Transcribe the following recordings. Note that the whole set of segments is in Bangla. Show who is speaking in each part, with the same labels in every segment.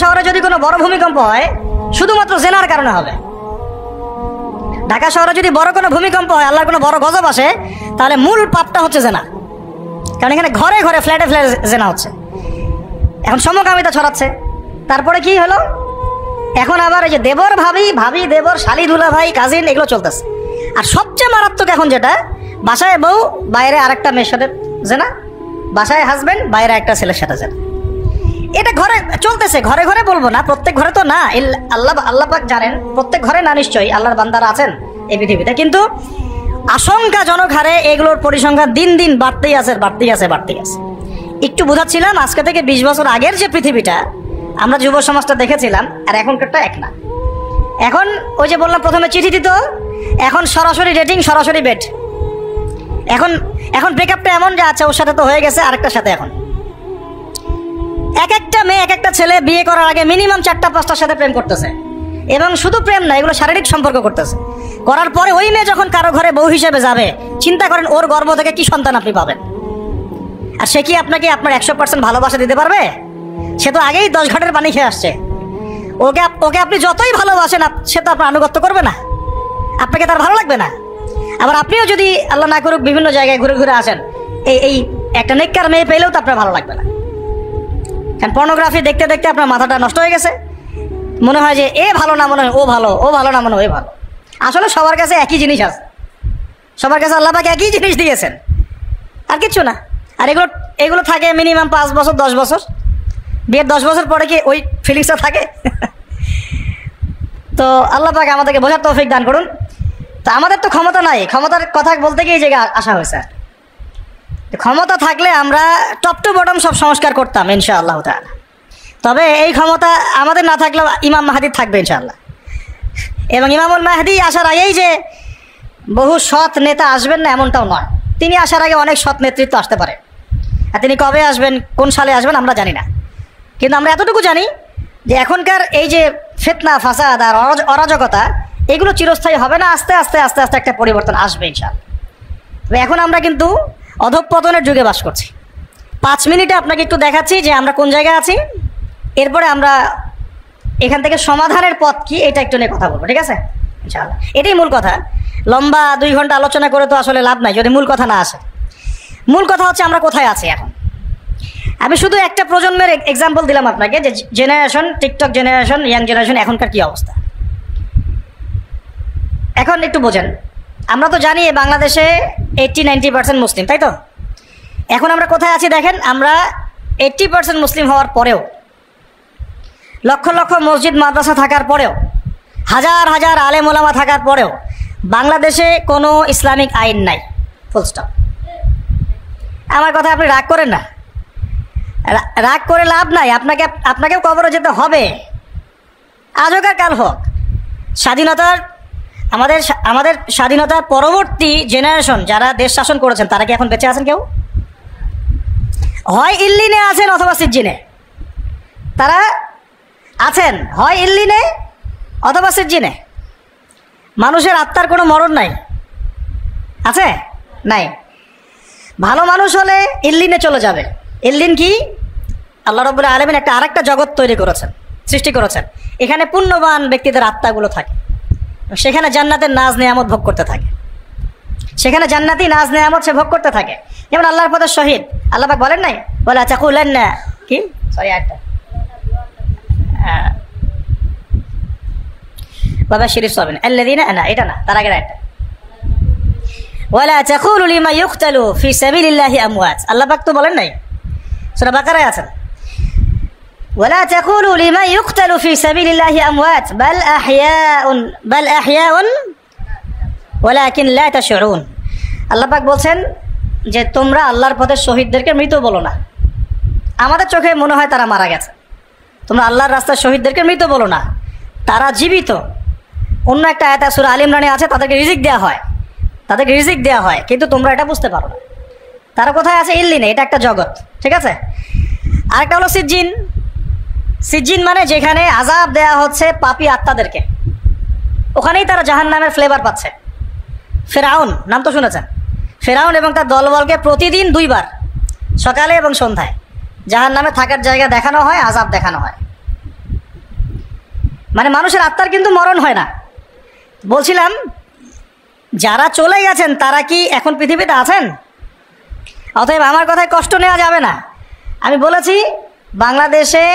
Speaker 1: শহরে যদি কোনো বড় ভূমিকম্প হয় শুধুমাত্র জেনার কারণে হবে। ঢাকা শহরে যদি বড় কোনো ভূমিকম্প হয়, আল্লাহর কোনো বড় গজব আসে, তাহলে মূল পাপটা হচ্ছে জেনা। কারণ এখানে ঘরে ঘরে ফ্ল্যাটে ফ্ল্যাটে জেনা হচ্ছে। এখন সমকামিতা ছড়াচ্ছে। তারপরে কি হলো, এখন আবার এই যে দেবর ভাবি, ভাবি দেবর, শালি দুলা ভাই, কাজিন, এগুলো চলতেছে। আর সবচেয়ে মারাত্মক এখন যেটা, বাসায় বউ বাইরে আরেকটা মেয়ের সাথে জেনা, বাসায় হাজবেন্ড বাইরে একটা ছেলের সাথে জেনা। এটা ঘরে চলতেছে, ঘরে ঘরে বলবো না, প্রত্যেক ঘরে তো না, আল্লাহ পাক জানেন প্রত্যেক ঘরে না, নিশ্চয়ই আল্লাহর বান্দারা আছেন এই পৃথিবীতে, কিন্তু আশঙ্কাজনক হারে এগুলোর পরিসংখ্যান দিন দিন বাড়তেই আছে, বাড়তেই আছে, বাড়তেই আছে। একটু বোঝাচ্ছিলাম, আজকে থেকে 20 বছর আগের যে পৃথিবীটা আমরা যুব সমাজটা দেখেছিলাম আর এখনকারটা এক না। এখন ওই যে বললাম প্রথমে চিঠি দিত, এখন সরাসরি রেটিং, সরাসরি বেড। এখন ব্রেকআপটা এমন যে আচ্ছা ওর সাথে তো হয়ে গেছে, আরেকটার সাথে। এখন এক একটা মেয়ে, এক একটা ছেলে বিয়ে করার আগে মিনিমাম 4-5টার সাথে প্রেম করতেছে, এবং শুধু প্রেম না, এগুলো শারীরিক সম্পর্ক করতেছে। করার পরে ওই মেয়ে যখন কারো ঘরে বউ হিসেবে যাবে, চিন্তা করেন ওর গর্ভ থেকে কি সন্তান আপনি পাবেন। আর সে কি আপনাকে আপনার 100% ভালোবাসা দিতে পারবে? সে তো আগেই 10 ঘাটের পানি খেয়ে আসছে। ওকে আপনি যতই ভালোবাসেন, সে তো আপনার আনুগত্য করবে না, আপনাকে তার ভালো লাগবে না। আবার আপনিও যদি আল্লাহ না করুক বিভিন্ন জায়গায় ঘুরে ঘুরে আসেন, এই একটা নেককার মেয়ে পেলেও তো আপনার ভালো লাগবে না। কারণ পর্নোগ্রাফি দেখতে দেখতে আপনার মাথাটা নষ্ট হয়ে গেছে। মনে হয় যে এ ভালো না, মনে হয় ও ভালো, ও ভালো না, মনে হয় এ ভালো। আসলে সবার কাছে একই জিনিস আছে, সবার কাছে আল্লাহ পাক একই জিনিস দিয়েছেন, আর কিচ্ছু না। আর এগুলো থাকে মিনিমাম 5 বছর 10 বছর। বিয়ের 10 বছর পরে কি ওই ফিলিংসটা থাকে? তো আল্লাহ পাক আমাদেরকে বোঝার তৌফিক দান করুন। তো আমাদের তো ক্ষমতা নাই, ক্ষমতার কথা বলতে গিয়ে এই জায়গায় আসা হয়েছে। ক্ষমতা থাকলে আমরা টপ টু বটম সব সংস্কার করতাম ইনশাআল্লাহ তাআলা। তবে এই ক্ষমতা আমাদের না থাকলেও ইমাম মাহদী থাকবে ইনশাআল্লাহ। এবং ইমামুল মাহদী আসার আগেই যে বহু সৎ নেতা আসবেন না এমনটাও নয়, তিনি আসার আগে অনেক সৎ নেতৃত্ব আসতে পারে। আর তিনি কবে আসবেন, কোন সালে আসবেন আমরা জানি না, কিন্তু আমরা এতটুকু জানি যে এখনকার এই যে ফিতনা, ফাসাদ আর অরাজকতা, এগুলো চিরস্থায়ী হবে না, আস্তে আস্তে আস্তে আস্তে একটা পরিবর্তন আসবে ইনশাআল্লাহ। তবে এখন আমরা কিন্তু অধঃপতনের যুগে বাস করছি। 5 মিনিটে আপনাকে একটু দেখাচ্ছি যে আমরা কোন জায়গায় আছি, এরপরে আমরা এখান থেকে সমাধানের পথ কি এটা একটু নিয়ে কথা বলবো, ঠিক আছে ইনশাআল্লাহ। এটাই মূল কথা। লম্বা 2 ঘন্টা আলোচনা করে তো আসলে লাভ নাই যদি মূল কথা না আসে। মূল কথা হচ্ছে আমরা কোথায় আছি এখন। আমি শুধু একটা প্রজন্মের এক্সাম্পল দিলাম আপনাকে, যে generation, TikTok generation, young generation এখনকার কি অবস্থা। এখন একটু বোঝেন, আমরা তো জানি বাংলাদেশে 80-90% মুসলিম, তাই তো? এখন আমরা কোথায় আছি দেখেন, আমরা 80% মুসলিম হওয়ার পরেও, লক্ষ লক্ষ মসজিদ মাদ্রাসা থাকার পরেও, হাজার হাজার আলেম ওলামা থাকার পরেও বাংলাদেশে কোনো ইসলামিক আইন নাই, ফুল স্টপ। আমার কথা আপনি রাগ করেন না, রাগ করে লাভ নাই, আপনাকেও কবরে যেতে হবে, আজ হোক আর কাল হোক। স্বাধীনতার আমাদের স্বাধীনতার পরবর্তী জেনারেশন যারা দেশ শাসন করেছেন, তারা কি এখন বেঁচে আছেন? কেউ হয় ইল্লিনে আছেন অথবা সিজ্জিনে, তারা আছেন হয় ইল্লিনে অথবা সিজ্জিনে। মানুষের আত্মার কোনো মরণ নাই, আছে? নাই। ভালো মানুষ হলে ইল্লিনে চলে যাবে। ইল্লিন কি? আল্লাহ রাব্বুল আলামিন আরেকটা জগৎ তৈরি করেছেন, সৃষ্টি করেছেন। এখানে পুণ্যবান ব্যক্তিদের আত্মাগুলো থাকে, সেখানে জান্নাতের নাজ নেয়ামত ভোগ করতে থাকে, সেখানে জান্নাতি নাজ নেয়ামত সে ভোগ করতে থাকে। যেমন আল্লাহর পথে শহীদ, আল্লাহ পাক বলেন নাই, বলে আচ্ছা কুলেন না কি, সরি একটা বাবা শরীফ সাবেন আল্লাযিনা না, এটা না, তার আগের একটা ওয়ালা তাকুলু লিমা ইউকতালু ফি সাবিলিল্লাহি আমওয়াত। আল্লাহ পাক তো বলেন নাই, সূরা বাকারায় আছেন, ওয়ালা তাকুলু লিমা ইউকতালু ফি সাবিলিল্লাহি আমওয়াত বাল আহইয়াউন ওয়ালাকিন লা তাশউরুন। আল্লাহ পাক বলছেন যে তোমরা আল্লাহর পথে শহীদদেরকে মৃত বলো না, আমাদের চোখে মনে হয় তারা মারা গেছে। তোমরা আল্লাহর রাস্তায় শহীদদেরকে মৃত বলো না, তারা জীবিত। অন্য একটা আয়াত সূরা আলে ইমরানে আছে, তাদেরকে রিজিক দেওয়া হয়, তাদেরকে রিজিক দেওয়া হয়, কিন্তু তোমরা এটা বুঝতে পারো না। তারা কোথায় আছে? ইল্লিনে, এটা একটা জগৎ, ঠিক আছে। আরেকটা হলো সিজ্জিন। সিজ্জিন মানে যেখানে আযাব দেয়া হচ্ছে পাপী আত্মাদেরকে, ওখানেই তারা জাহান্নামের ফ্লেভার পাচ্ছে। ফেরাউন নাম তো শুনেছেন, ফেরাউন এবং তার দলবলকে প্রতিদিন 2 বার, সকালে এবং সন্ধ্যায়, জাহান্নামে থাকার জায়গা দেখানো হয়, আযাব দেখানো হয়। মানে মানুষের আত্মার কিন্তু মরণ হয় না। বলছিলাম যারা চলে গেছেন তারা কি এখন পৃথিবীতে আছেন? অতএব আমার কথায় কষ্ট নেওয়া যাবে না। আমি বলেছি বাংলাদেশে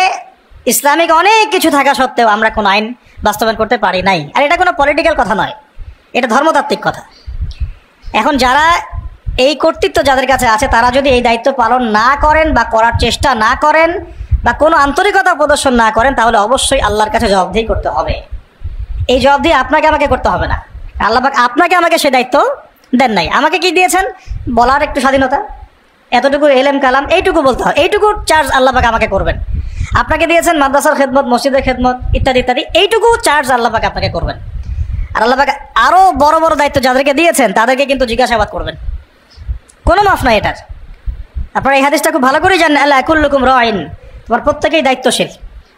Speaker 1: ইসলামিক অনেক কিছু থাকা সত্ত্বেও আমরা কোনো আইন বাস্তবায়ন করতে পারি নাই। আর এটা কোনো পলিটিক্যাল কথা নয়, এটা ধর্মতাত্ত্বিক কথা। এখন যারা এই কর্তৃত্ব যাদের কাছে আছে তারা যদি এই দায়িত্ব পালন না করেন বা করার চেষ্টা না করেন বা কোনো আন্তরিকতা প্রদর্শন না করেন তাহলে অবশ্যই আল্লাহর কাছে জবাবদিহি করতে হবে। এই জবাবদিহি আপনাকে আমাকে করতে হবে না। আল্লাহ পাক আপনাকে আমাকে সে দায়িত্ব দেন নাই। আমাকে কি দিয়েছেন? বলার একটু স্বাধীনতা, এতটুকু এলেম কালাম এইটুকু বলতে হয়, এইটুকু চার্জ আল্লাহ পাক আমাকে করবেন। আপনাকে দিয়েছেন মাদ্রাসার খেদমত, মসজিদের খেদমত ইত্যাদি ইত্যাদি, এইটুকু চার্জ আল্লাহ পাক আপনাকে করবেন। আর আল্লাহ পাক আরও বড় বড় দায়িত্ব যাদেরকে দিয়েছেন তাদেরকে কিন্তু জিজ্ঞাসাবাদ করবেন, কোনো মাফ নাই এটার। আপনারা এই হাদিসটা খুব ভালো করেই জানেন, আল্লাহ কুল্লুকুম রাইন, তোমার প্রত্যেকেই দায়িত্বশীল,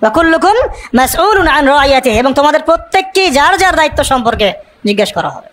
Speaker 1: ওয়া কুল্লুকুম মাসউলুন আন রাইয়াতিহি, এবং তোমাদের প্রত্যেককেই যার যার দায়িত্ব সম্পর্কে জিজ্ঞেস করা হবে।